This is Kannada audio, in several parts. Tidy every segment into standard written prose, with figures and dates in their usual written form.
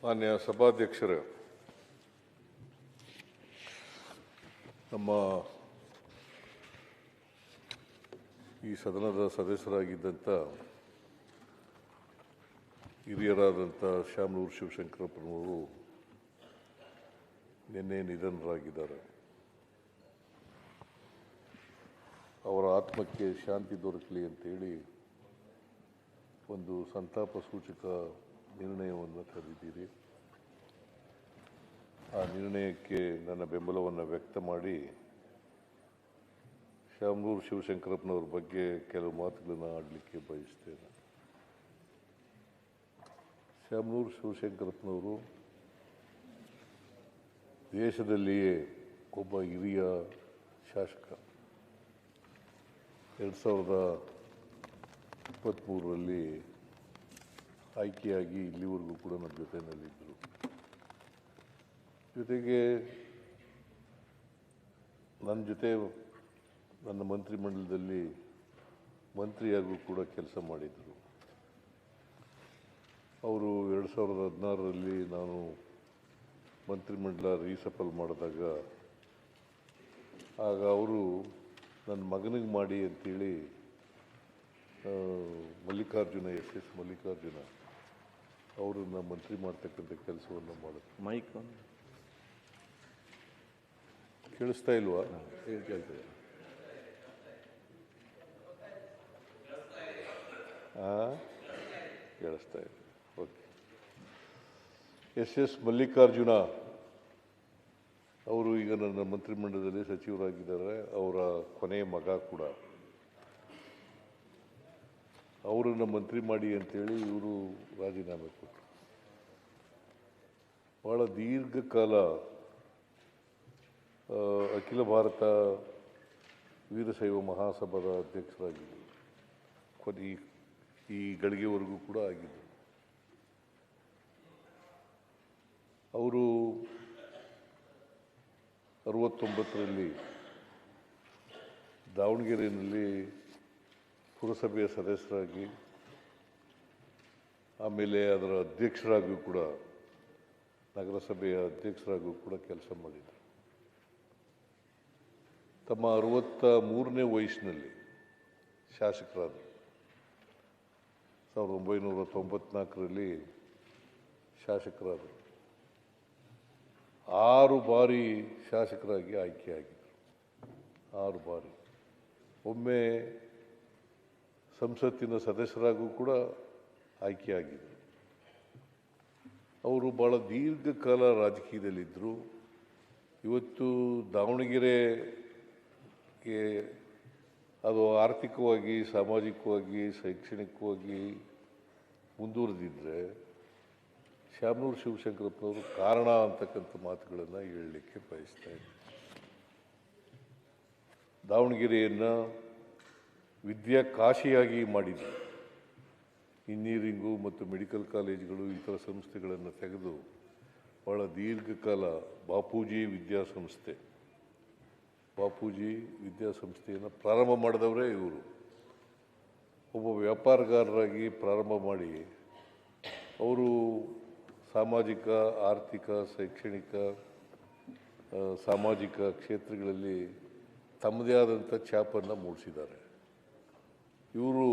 ಮಾನ್ಯ ಸಭಾಧ್ಯಕ್ಷರೇ, ನಮ್ಮ ಈ ಸದನದ ಸದಸ್ಯರಾಗಿದ್ದಂಥ ಹಿರಿಯರಾದಂಥ ಶಾಮನೂರು ಶಿವಶಂಕರಪ್ಪನವರು ನಿನ್ನೆ ನಿಧನರಾಗಿದ್ದಾರೆ. ಅವರ ಆತ್ಮಕ್ಕೆ ಶಾಂತಿ ದೊರಕಲಿ ಅಂತೇಳಿ ಒಂದು ಸಂತಾಪ ಸೂಚಕ ನಿರ್ಣಯವನ್ನು ತಂದಿದ್ದೀರಿ. ಆ ನಿರ್ಣಯಕ್ಕೆ ನನ್ನ ಬೆಂಬಲವನ್ನು ವ್ಯಕ್ತ ಮಾಡಿ ಶಾಮನೂರು ಶಿವಶಂಕರಪ್ಪನವ್ರ ಬಗ್ಗೆ ಕೆಲವು ಮಾತುಗಳನ್ನು ಆಡಲಿಕ್ಕೆ ಬಯಸ್ತೇನೆ. ಶಾಮನೂರು ಶಿವಶಂಕರಪ್ಪನವರು ದೇಶದಲ್ಲಿಯೇ ಒಬ್ಬ ಹಿರಿಯ ಶಾಸಕ. 2023ರಲ್ಲಿ ಆಯ್ಕೆಯಾಗಿ ಇಲ್ಲಿವರೆಗೂ ಕೂಡ ನಮ್ಮ ಜೊತೆಯಲ್ಲಿದ್ದರು. ಜೊತೆಗೆ ನನ್ನ ಜೊತೆ ನನ್ನ ಮಂತ್ರಿಮಂಡಲದಲ್ಲಿ ಮಂತ್ರಿಯಾಗೂ ಕೂಡ ಕೆಲಸ ಮಾಡಿದರು. ಅವರು 2016ರಲ್ಲಿ ನಾನು ಮಂತ್ರಿಮಂಡಲ ರೀಸಫಲ್ ಮಾಡಿದಾಗ ಆಗ ಅವರು ನನ್ನ ಮಗನಿಗೆ ಮಾಡಿ ಅಂತೇಳಿ ಮಲ್ಲಿಕಾರ್ಜುನ ಎಸ್ ಮಲ್ಲಿಕಾರ್ಜುನ ಅವರನ್ನ ಮಂತ್ರಿ ಮಾಡ್ತಕ್ಕಂಥ ಕೆಲಸವನ್ನು ಮಾಡಿದ್ರು. ಮೈಕ್ ಕೇಳಿಸ್ತಾ ಇಲ್ವಾ? ಕೇಳ್ತದೆ. ಕೇಳಿಸ್ತಾ ಇದೆ. ಓಕೆ. ಎಸ್ ಮಲ್ಲಿಕಾರ್ಜುನ ಅವರು ಈಗ ನನ್ನ ಮಂತ್ರಿಮಂಡಲದಲ್ಲಿ ಸಚಿವರಾಗಿದ್ದಾರೆ. ಅವರ ಕೊನೆಯ ಮಗ ಕೂಡ. ಅವರನ್ನು ಮಂತ್ರಿ ಮಾಡಿ ಅಂತೇಳಿ ಇವರು ರಾಜೀನಾಮೆ ಕೊಟ್ಟರು. ಭಾಳ ದೀರ್ಘಕಾಲ ಅಖಿಲ ಭಾರತ ವೀರಶೈವ ಮಹಾಸಭಾದ ಅಧ್ಯಕ್ಷರಾಗಿದ್ದರು. ಈ ಗಳಿಗೆವರೆಗೂ ಕೂಡ ಆಗಿದ್ದರು. ಅವರು 69ರಲ್ಲಿ ದಾವಣಗೆರೆಯಲ್ಲಿ ಪುರಸಭೆಯ ಸದಸ್ಯರಾಗಿ ಆಮೇಲೆ ಅದರ ಅಧ್ಯಕ್ಷರಾಗಿಯೂ ಕೂಡ ನಗರಸಭೆಯ ಅಧ್ಯಕ್ಷರಾಗಿಯೂ ಕೂಡ ಕೆಲಸ ಮಾಡಿದರು. ತಮ್ಮ 63ನೇ ವಯಸ್ಸಿನಲ್ಲಿ ಶಾಸಕರಾದರು. 1994ರಲ್ಲಿ ಶಾಸಕರಾದರು. 6 ಬಾರಿ ಶಾಸಕರಾಗಿ ಆಯ್ಕೆಯಾಗಿದ್ದರು. 6 ಬಾರಿ. ಒಮ್ಮೆ ಸಂಸತ್ತಿನ ಸದಸ್ಯರಾಗೂ ಕೂಡ ಆಯ್ಕೆಯಾಗಿದ್ದರು. ಅವರು ಭಾಳ ದೀರ್ಘಕಾಲ ರಾಜಕೀಯದಲ್ಲಿದ್ದರು. ಇವತ್ತು ದಾವಣಗೆರೆಗೆ ಅದು ಆರ್ಥಿಕವಾಗಿ, ಸಾಮಾಜಿಕವಾಗಿ, ಶೈಕ್ಷಣಿಕವಾಗಿ ಮುಂದುವರೆದಿದ್ದರೆ ಶಾಮನೂರು ಶಿವಶಂಕರಪ್ಪನವರು ಕಾರಣ ಅಂತಕ್ಕಂಥ ಮಾತುಗಳನ್ನು ಹೇಳಲಿಕ್ಕೆ ಬಯಸ್ತಾ ಇದ್ದಾರೆ. ದಾವಣಗೆರೆಯನ್ನು ವಿದ್ಯಾ ಕಾಶಿಯಾಗಿ ಮಾಡಿದರು. ಇಂಜಿನಿಯರಿಂಗು ಮತ್ತು ಮೆಡಿಕಲ್ ಕಾಲೇಜುಗಳು, ಇತರ ಸಂಸ್ಥೆಗಳನ್ನು ತೆಗೆದು ಭಾಳ ದೀರ್ಘಕಾಲ ಬಾಪೂಜಿ ವಿದ್ಯಾಸಂಸ್ಥೆಯನ್ನು ಪ್ರಾರಂಭ ಮಾಡಿದವರೇ ಇವರು. ಒಬ್ಬ ವ್ಯಾಪಾರಗಾರರಾಗಿ ಪ್ರಾರಂಭ ಮಾಡಿ ಅವರು ಸಾಮಾಜಿಕ, ಆರ್ಥಿಕ, ಶೈಕ್ಷಣಿಕ, ಸಾಮಾಜಿಕ ಕ್ಷೇತ್ರಗಳಲ್ಲಿ ತಮ್ಮದೇ ಆದಂಥ ಛಾಪನ್ನು ಮೂಡಿಸಿದ್ದಾರೆ. ಇವರು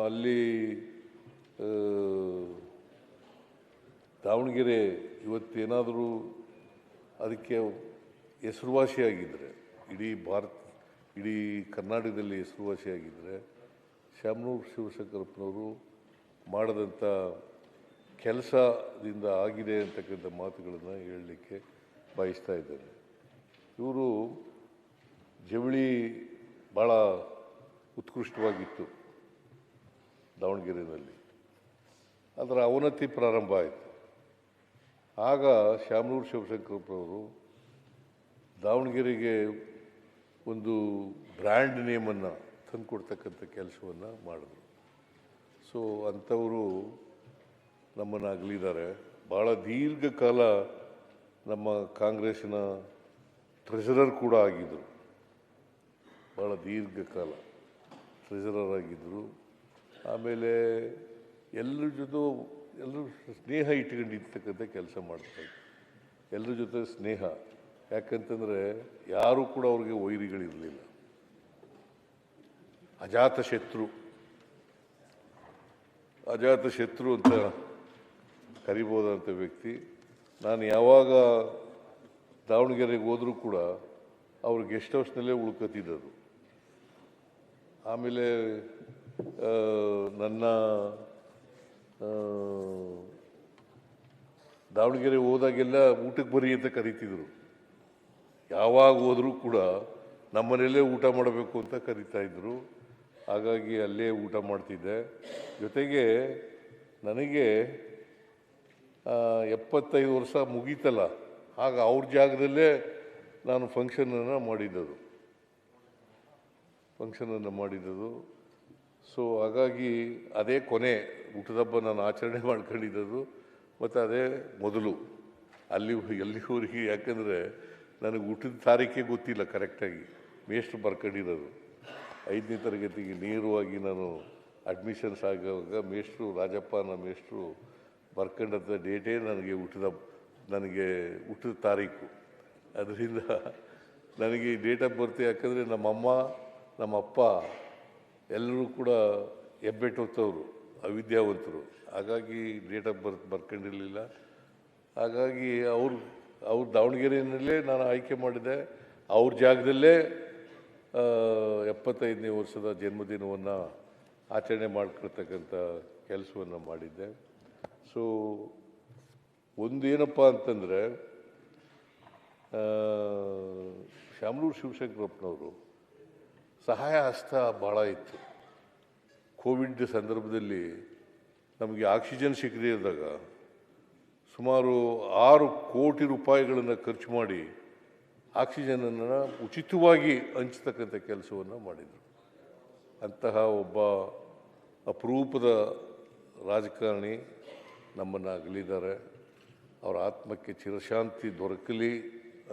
ಅಲ್ಲಿ ದಾವಣಗೆರೆ ಇವತ್ತೇನಾದರೂ ಅದಕ್ಕೆ ಹೆಸರುವಾಸಿಯಾಗಿದ್ದರೆ, ಇಡೀ ಕರ್ನಾಟಕದಲ್ಲಿ ಹೆಸರುವಾಸಿಯಾಗಿದ್ದರೆ ಶಾಮನೂರು ಶಿವಶಂಕರಪ್ಪನವರು ಮಾಡಿದಂಥ ಕೆಲಸದಿಂದ ಆಗಿದೆ ಅಂತಕ್ಕಂಥ ಮಾತುಗಳನ್ನು ಹೇಳಲಿಕ್ಕೆ ಬಯಸ್ತಾ ಇದ್ದಾರೆ. ಇವರು ಜವಳಿ ಭಾಳ ಉತ್ಕೃಷ್ಟವಾಗಿತ್ತು ದಾವಣಗೆರೆಯಲ್ಲಿ. ಅದರ ಅವನತಿ ಪ್ರಾರಂಭ ಆಯಿತು. ಆಗ ಶಾಮನೂರು ಶಿವಶಂಕರಪ್ಪನವರು ದಾವಣಗೆರೆಗೆ ಒಂದು ಬ್ರ್ಯಾಂಡ್ ನೇಮನ್ನು ತಂದುಕೊಡ್ತಕ್ಕಂಥ ಕೆಲಸವನ್ನು ಮಾಡಿದ್ರು. ಸೊ ಅಂಥವರು ನಮ್ಮನ್ನು ಅಗಲಿದ್ದಾರೆ. ಭಾಳ ದೀರ್ಘಕಾಲ ನಮ್ಮ ಕಾಂಗ್ರೆಸ್ಸಿನ ಟ್ರೆಷರರ್ ಕೂಡ ಆಗಿದ್ದರು. ಭಾಳ ದೀರ್ಘಕಾಲ ಟ್ರೆಷರರ್ ಆಗಿದ್ದರು. ಆಮೇಲೆ ಎಲ್ಲರ ಜೊತೆ ಎಲ್ಲರೂ ಸ್ನೇಹ ಇಟ್ಕೊಂಡಿರ್ತಕ್ಕಂಥ ಕೆಲಸ ಮಾಡ್ತಾರೆ. ಎಲ್ಲರ ಜೊತೆ ಸ್ನೇಹ, ಯಾಕಂತಂದರೆ ಯಾರೂ ಕೂಡ ಅವ್ರಿಗೆ ವೈರಿಗಳಿರಲಿಲ್ಲ. ಅಜಾತ ಶತ್ರು ಅಂತ ಕರಿಬೋದಂಥ ವ್ಯಕ್ತಿ. ನಾನು ಯಾವಾಗ ದಾವಣಗೆರೆಗೆ ಹೋದರೂ ಕೂಡ ಅವ್ರ ಗೆಸ್ಟ್ ಹೌಸ್ನಲ್ಲೇ ಉಳ್ಕೊತಿದ್ದದು. ಆಮೇಲೆ ನನ್ನ ದಾವಣಗೆರೆ ಹೋದಾಗೆಲ್ಲ ಊಟಕ್ಕೆ ಬರಿ ಅಂತ ಕರೀತಿದ್ರು. ಯಾವಾಗ ಹೋದರೂ ಕೂಡ ನಮ್ಮನೆಯಲ್ಲೇ ಊಟ ಮಾಡಬೇಕು ಅಂತ ಕರೀತಾ ಇದ್ರು. ಹಾಗಾಗಿ ಅಲ್ಲೇ ಊಟ ಮಾಡ್ತಿದ್ದೆ. ಜೊತೆಗೆ ನನಗೆ 75 ವರ್ಷ ಮುಗೀತಲ್ಲ, ಆಗ ಅವ್ರ ಜಾಗದಲ್ಲೇ ನಾನು ಫಂಕ್ಷನನ್ನು ಮಾಡಿದ್ದದು. ಸೊ ಹಾಗಾಗಿ ಅದೇ ಕೊನೆ ಊಟದಬ್ಬ ನಾನು ಆಚರಣೆ ಮಾಡ್ಕೊಂಡಿದ್ದದು, ಮತ್ತು ಅದೇ ಮೊದಲು ಎಲ್ಲಿವರೆಗೆ. ಯಾಕಂದರೆ ನನಗೆ ಊಟದ ತಾರೀಖೇ ಗೊತ್ತಿಲ್ಲ ಕರೆಕ್ಟಾಗಿ. ಮೇಷ್ಟ್ರು ಬರ್ಕೊಂಡಿರೋದು 5ನೇ ತರಗತಿಗೆ ನೇರವಾಗಿ ನಾನು ಅಡ್ಮಿಷನ್ಸ್ ಆಗುವಾಗ ರಾಜಪ್ಪ ಮೇಷ್ಟ್ರು ಬರ್ಕೊಂಡಂಥ ಡೇಟೇ ನನಗೆ ಊಟದ ತಾರೀಕು. ಅದರಿಂದ ನನಗೆ ಈ ಡೇಟ್ ಆಫ್ ಬರ್ತ್, ಯಾಕಂದರೆ ನಮ್ಮಮ್ಮ ನಮ್ಮಪ್ಪ ಎಲ್ಲರೂ ಕೂಡ ಹೆಬ್ಬೆಟ್ಟೊತ್ತವರು, ಅವಿದ್ಯಾವಂತರು. ಹಾಗಾಗಿ ಡೇಟ್ ಆಫ್ ಬರ್ತ್ ಬರ್ಕೊಂಡಿರಲಿಲ್ಲ. ಹಾಗಾಗಿ ಅವ್ರು ದಾವಣಗೆರೆಯಲ್ಲೇ ನಾನು ಆಯ್ಕೆ ಮಾಡಿದೆ. ಅವ್ರ ಜಾಗದಲ್ಲೇ 75ನೇ ವರ್ಷದ ಜನ್ಮದಿನವನ್ನು ಆಚರಣೆ ಮಾಡ್ಕೊಳ್ತಕ್ಕಂಥ ಕೆಲಸವನ್ನು ಮಾಡಿದ್ದೆ. ಸೊ ಒಂದೇನಪ್ಪ ಅಂತಂದರೆ, ಶಾಮನೂರು ಶಿವಶಂಕರಪ್ಪನವರು ಸಹಾಯ ಹಸ್ತ ಭಾಳ ಇತ್ತು. ಕೋವಿಡ್ ಸಂದರ್ಭದಲ್ಲಿ ನಮಗೆ ಆಕ್ಸಿಜನ್ ಸಿಗದೇ ಇದ್ದಾಗ ಸುಮಾರು 6 ಕೋಟಿ ರೂಪಾಯಿಗಳನ್ನು ಖರ್ಚು ಮಾಡಿ ಆಕ್ಸಿಜನನ್ನು ಉಚಿತವಾಗಿ ಹಂಚತಕ್ಕಂಥ ಕೆಲಸವನ್ನು ಮಾಡಿದರು. ಅಂತಹ ಒಬ್ಬ ಅಪರೂಪದ ರಾಜಕಾರಣಿ ನಮ್ಮನ್ನು ಅಗಲಿದ್ದಾರೆ. ಅವರ ಆತ್ಮಕ್ಕೆ ಚಿರಶಾಂತಿ ದೊರಕಲಿ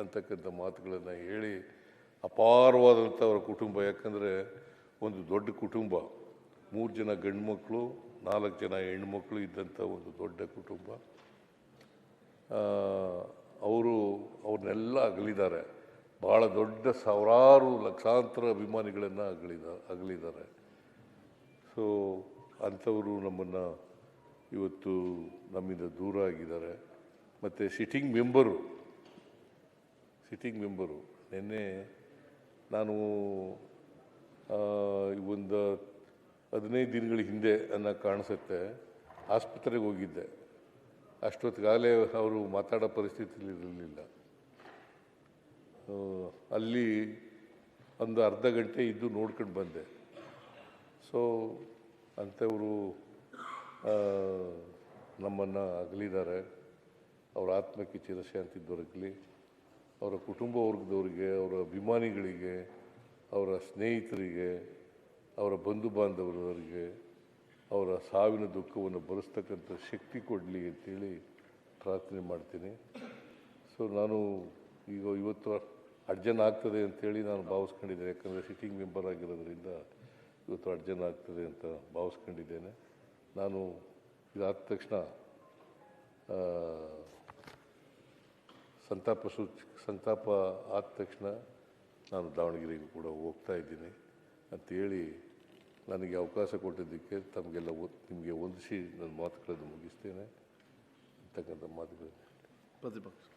ಅಂತಕ್ಕಂಥ ಮಾತುಗಳನ್ನು ಹೇಳಿ, ಅಪಾರವಾದಂಥ ಅವರ ಕುಟುಂಬ, ಯಾಕಂದರೆ ಒಂದು ದೊಡ್ಡ ಕುಟುಂಬ, 3 ಜನ ಗಂಡು ಮಕ್ಕಳು 4 ಜನ ಹೆಣ್ಮಕ್ಳು ಇದ್ದಂಥ ಒಂದು ದೊಡ್ಡ ಕುಟುಂಬ. ಅವ್ರನ್ನೆಲ್ಲ ಅಗಲಿದ್ದಾರೆ. ಭಾಳ ದೊಡ್ಡ ಸಾವಿರಾರು ಲಕ್ಷಾಂತರ ಅಭಿಮಾನಿಗಳನ್ನು ಅಗಲಿದ್ದಾರೆ. ಸೊ ಅಂಥವರು ನಮ್ಮನ್ನು ಇವತ್ತು ನಮ್ಮಿಂದ ದೂರ ಆಗಿದ್ದಾರೆ. ಮತ್ತು ಸಿಟ್ಟಿಂಗ್ ಮೆಂಬರು ನಿನ್ನೆ ನಾನು ಒಂದು 15 ದಿನಗಳ ಹಿಂದೆ ಕಾಣಿಸುತ್ತೆ ಆಸ್ಪತ್ರೆಗೆ ಹೋಗಿದ್ದೆ. ಅಷ್ಟೊತ್ತಿಗಾಗಲೇ ಅವರು ಮಾತಾಡೋ ಪರಿಸ್ಥಿತಿಯಲ್ಲಿ ಇರಲಿಲ್ಲ. ಅಲ್ಲಿ ಒಂದು ಅರ್ಧ ಗಂಟೆ ಇದ್ದು ನೋಡ್ಕೊಂಡು ಬಂದೆ. ಸೊ ಅಂಥವರು ನಮ್ಮನ್ನು ಅಗಲಿದ್ದಾರೆ. ಅವರ ಆತ್ಮಕ್ಕೆ ಚಿರಶಾಂತಿ ದೊರಕಲಿ. ಅವರ ಕುಟುಂಬ ವರ್ಗದವರಿಗೆ, ಅವರ ಅಭಿಮಾನಿಗಳಿಗೆ, ಅವರ ಸ್ನೇಹಿತರಿಗೆ, ಅವರ ಬಂಧು ಬಾಂಧವರಿಗೆ ಅವರ ಸಾವಿನ ದುಃಖವನ್ನು ಭರಿಸ್ತಕ್ಕಂಥ ಶಕ್ತಿ ಕೊಡಲಿ ಅಂತೇಳಿ ಪ್ರಾರ್ಥನೆ ಮಾಡ್ತೀನಿ. ಸೊ ನಾನು ಇವತ್ತು ಅರ್ಜನ್ ಆಗ್ತದೆ ಅಂತೇಳಿ ನಾನು ಭಾವಿಸ್ಕೊಂಡಿದ್ದೇನೆ. ಯಾಕಂದರೆ ಸಿಟ್ಟಿಂಗ್ ಮೆಂಬರ್ ಆಗಿರೋದ್ರಿಂದ ಇವತ್ತು ಅರ್ಜನ್ ಆಗ್ತದೆ ಅಂತ ಭಾವಿಸ್ಕೊಂಡಿದ್ದೇನೆ. ನಾನು ಇದಾದ ತಕ್ಷಣ ಸಂತಾಪ ಆದ ತಕ್ಷಣ ನಾನು ದಾವಣಗೆರೆಗೂ ಕೂಡ ಹೋಗ್ತಾ ಇದ್ದೀನಿ ಅಂಥೇಳಿ ನನಗೆ ಅವಕಾಶ ಕೊಟ್ಟಿದ್ದಕ್ಕೆ ನಿಮಗೆ ವಂದಿಸಿ ನನ್ನ ಮಾತುಗಳನ್ನು ಮುಗಿಸ್ತೇನೆ ಅಂತಕ್ಕಂಥ ಮಾತುಗಳು. ಪ್ರತಿಪಕ್ಷ